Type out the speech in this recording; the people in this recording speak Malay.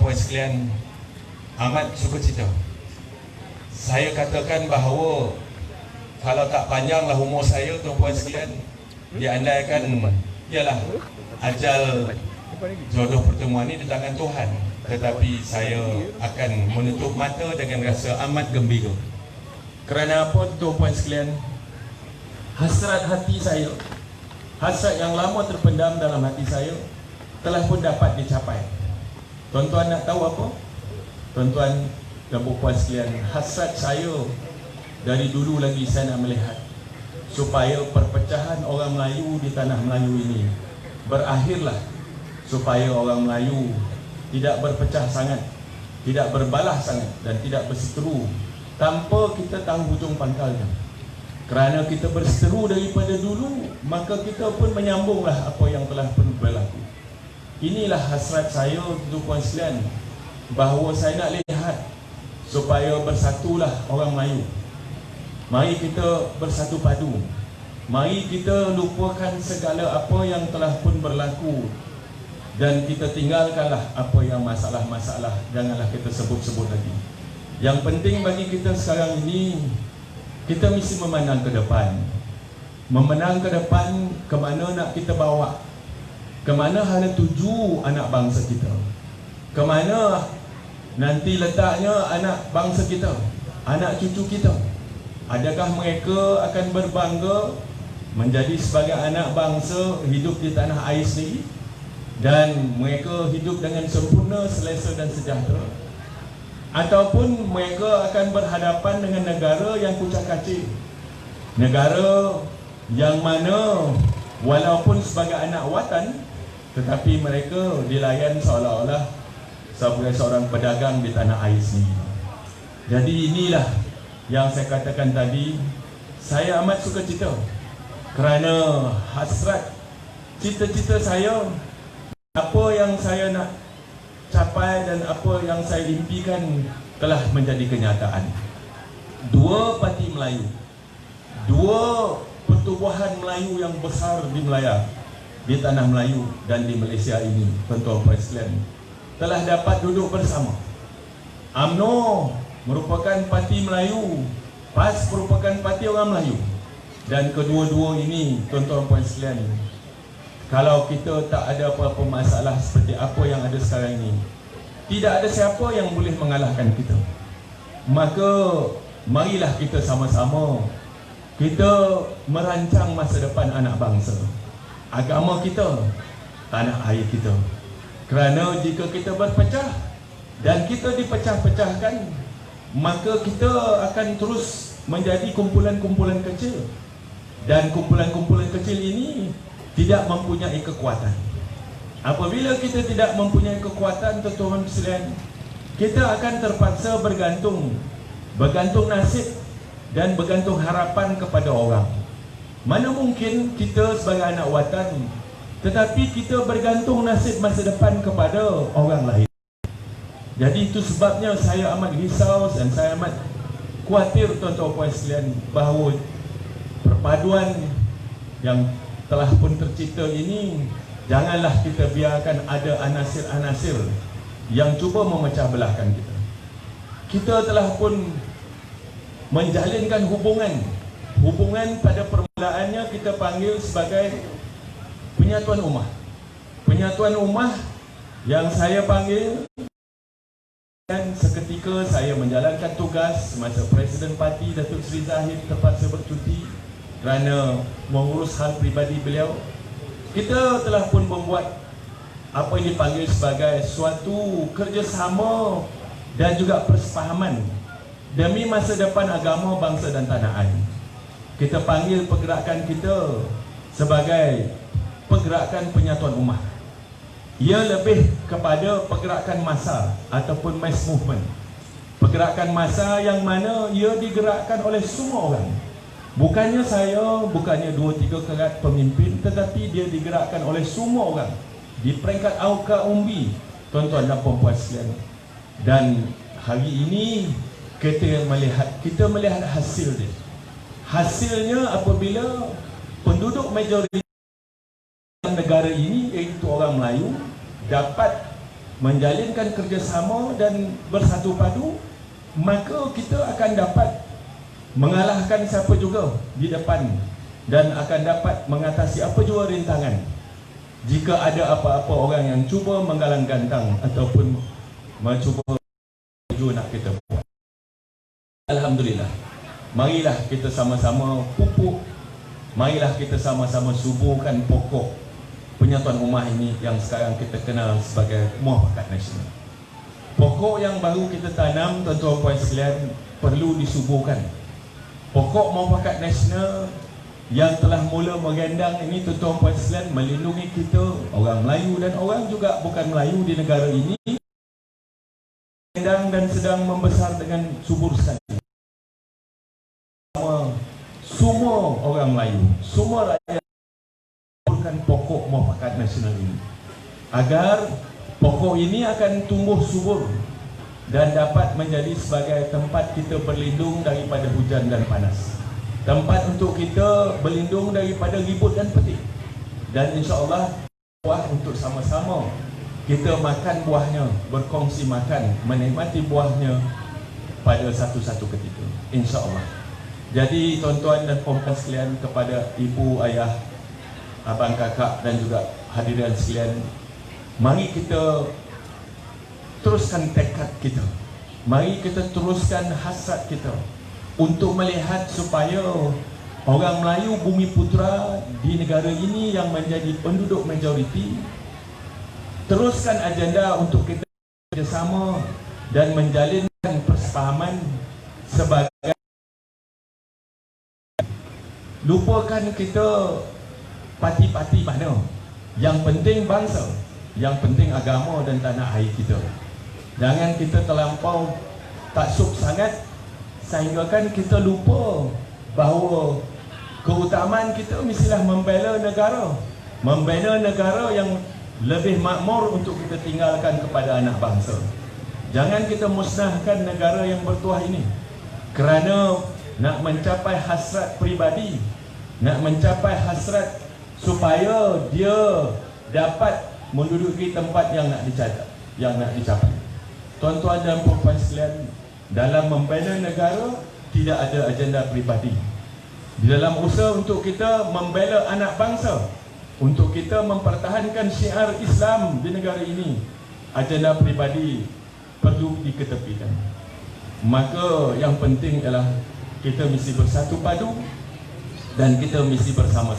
tuan-puan sekalian, amat sukacita. Saya katakan bahawa kalau tak panjanglah umur saya, tuan-puan sekalian, diandaikan ialah ajal jodoh pertemuan ini di tangan Tuhan. Tetapi saya akan menutup mata dengan rasa amat gembira. Kerana apa, tuan-puan sekalian? Hasrat hati saya, hasrat yang lama terpendam dalam hati saya, telah pun dapat dicapai. Tuan-tuan nak tahu apa? Tuan-tuan dan puan sekalian, hasrat saya dari dulu lagi saya nak melihat supaya perpecahan orang Melayu di tanah Melayu ini berakhirlah, supaya orang Melayu tidak berpecah sangat, tidak berbalah sangat dan tidak berseteru tanpa kita tahu hujung pangkalnya. Kerana kita berseteru daripada dulu, maka kita pun menyambunglah apa yang telah pun berlaku. Inilah hasrat saya, tuan-puan sekalian, bahawa saya nak lihat supaya bersatulah orang Melayu. Mari kita bersatu padu. Mari kita lupakan segala apa yang telah pun berlaku dan kita tinggalkanlah apa yang masalah-masalah, janganlah kita sebut-sebut lagi. Yang penting bagi kita sekarang ini, kita mesti memandang ke depan. Memandang ke depan, ke mana nak kita bawa, ke mana hala tuju anak bangsa kita, ke mana nanti letaknya anak bangsa kita, anak cucu kita. Adakah mereka akan berbangga menjadi sebagai anak bangsa hidup di tanah air sendiri dan mereka hidup dengan sempurna, selesa dan sejahtera? Ataupun mereka akan berhadapan dengan negara yang kucak-kacir, negara yang mana walaupun sebagai anak watan, tetapi mereka dilayan seolah-olah sebagai seorang pedagang di tanah air sendiri. Jadi inilah yang saya katakan tadi, saya amat sukacita kerana hasrat, cita-cita saya, apa yang saya nak capai dan apa yang saya impikan telah menjadi kenyataan. Dua parti Melayu, dua pertubuhan Melayu yang besar di Melaya, di tanah Melayu dan di Malaysia ini, tuan-tuan sekalian, telah dapat duduk bersama. UMNO merupakan parti Melayu, PAS merupakan parti orang Melayu, dan kedua-dua ini, tuan-tuan sekalian, kalau kita tak ada apa-apa masalah seperti apa yang ada sekarang ini, tidak ada siapa yang boleh mengalahkan kita. Maka marilah kita sama-sama kita merancang masa depan anak bangsa, agama kita, tanah air kita. Kerana jika kita berpecah dan kita dipecah-pecahkan, maka kita akan terus menjadi kumpulan-kumpulan kecil, dan kumpulan-kumpulan kecil ini tidak mempunyai kekuatan. Apabila kita tidak mempunyai kekuatan, tuan-tuan sekalian, kita akan terpaksa bergantung nasib dan bergantung harapan kepada orang. Mana mungkin kita sebagai anak watan, tetapi kita bergantung nasib masa depan kepada orang lain. Jadi itu sebabnya saya amat risau dan saya amat khawatir, tuan-tuan sekalian, bahawa perpaduan yang telah pun tercipta ini, janganlah kita biarkan ada anasir-anasir yang cuba memecah belahkan kita. Kita telah pun menjalinkan hubungan pada permulaannya kita panggil sebagai penyatuan ummah. Penyatuan ummah yang saya panggil, dan seketika saya menjalankan tugas masa Presiden Parti Datuk Seri Zahid terpaksa bercuti kerana mengurus hal pribadi beliau. Kita telah pun membuat apa yang dipanggil sebagai suatu kerjasama dan juga persefahaman demi masa depan agama, bangsa dan tanah air. Kita panggil pergerakan kita sebagai pergerakan penyatuan ummah. Ia lebih kepada pergerakan massa ataupun mass movement. Pergerakan massa yang mana ia digerakkan oleh semua orang. Bukannya saya, bukannya 2-3 kerat pemimpin, tetapi dia digerakkan oleh semua orang di peringkat awka umbi, tuan-tuan dan puan-puan sekalian. Dan hari ini kita melihat hasil dia. Hasilnya apabila penduduk majoriti negara ini, iaitu orang Melayu, dapat menjalinkan kerjasama dan bersatu padu, maka kita akan dapat mengalahkan siapa juga di depan dan akan dapat mengatasi apa jua rintangan. Jika ada apa-apa orang yang cuba menggalang gantang ataupun mencuba nak kita buat. Alhamdulillah. Marilah kita sama-sama pupuk, marilah kita sama-sama suburkan pokok penyatuan ummah ini yang sekarang kita kenal sebagai Muafakat Nasional. Pokok yang baru kita tanam, tuan-tuan puan sekalian, perlu disuburkan. Pokok Muafakat Nasional yang telah mula menggendang ini, tuan-tuan puan sekalian, melindungi kita, orang Melayu dan orang juga bukan Melayu di negara ini, dan sedang membesar dengan subur sekali. Semua orang Melayu, semua rakyat memerlukan pokok Muafakat Nasional ini, agar pokok ini akan tumbuh subur dan dapat menjadi sebagai tempat kita berlindung daripada hujan dan panas, tempat untuk kita berlindung daripada ribut dan petik, dan insya-Allah buah untuk sama-sama kita makan buahnya, berkongsi makan, menikmati buahnya pada satu-satu ketika, insya-Allah. Jadi tuan-tuan dan puan-puan sekalian, kepada ibu, ayah, abang, kakak dan juga hadirin sekalian, mari kita teruskan tekad kita, mari kita teruskan hasrat kita untuk melihat supaya orang Melayu Bumi Putra di negara ini yang menjadi penduduk majoriti, teruskan agenda untuk kita bersama dan menjalinkan persefahaman sebagai, lupakan kita parti-parti mana. Yang penting bangsa, yang penting agama dan tanah air kita. Jangan kita terlampau taksub sangat sehinggakan kita lupa bahawa keutamaan kita mestilah membela negara, membela negara yang lebih makmur untuk kita tinggalkan kepada anak bangsa. Jangan kita musnahkan negara yang bertuah ini kerana nak mencapai hasrat peribadi, nak mencapai hasrat supaya dia dapat menduduki tempat yang nak dicapai. Tuan-tuan dan puan-puan sekalian, dalam membela negara tidak ada agenda peribadi. Di dalam usaha untuk kita membela anak bangsa, untuk kita mempertahankan syiar Islam di negara ini, agenda peribadi perlu diketepikan. Maka yang penting ialah kita mesti bersatu padu dan kita mesti bersama.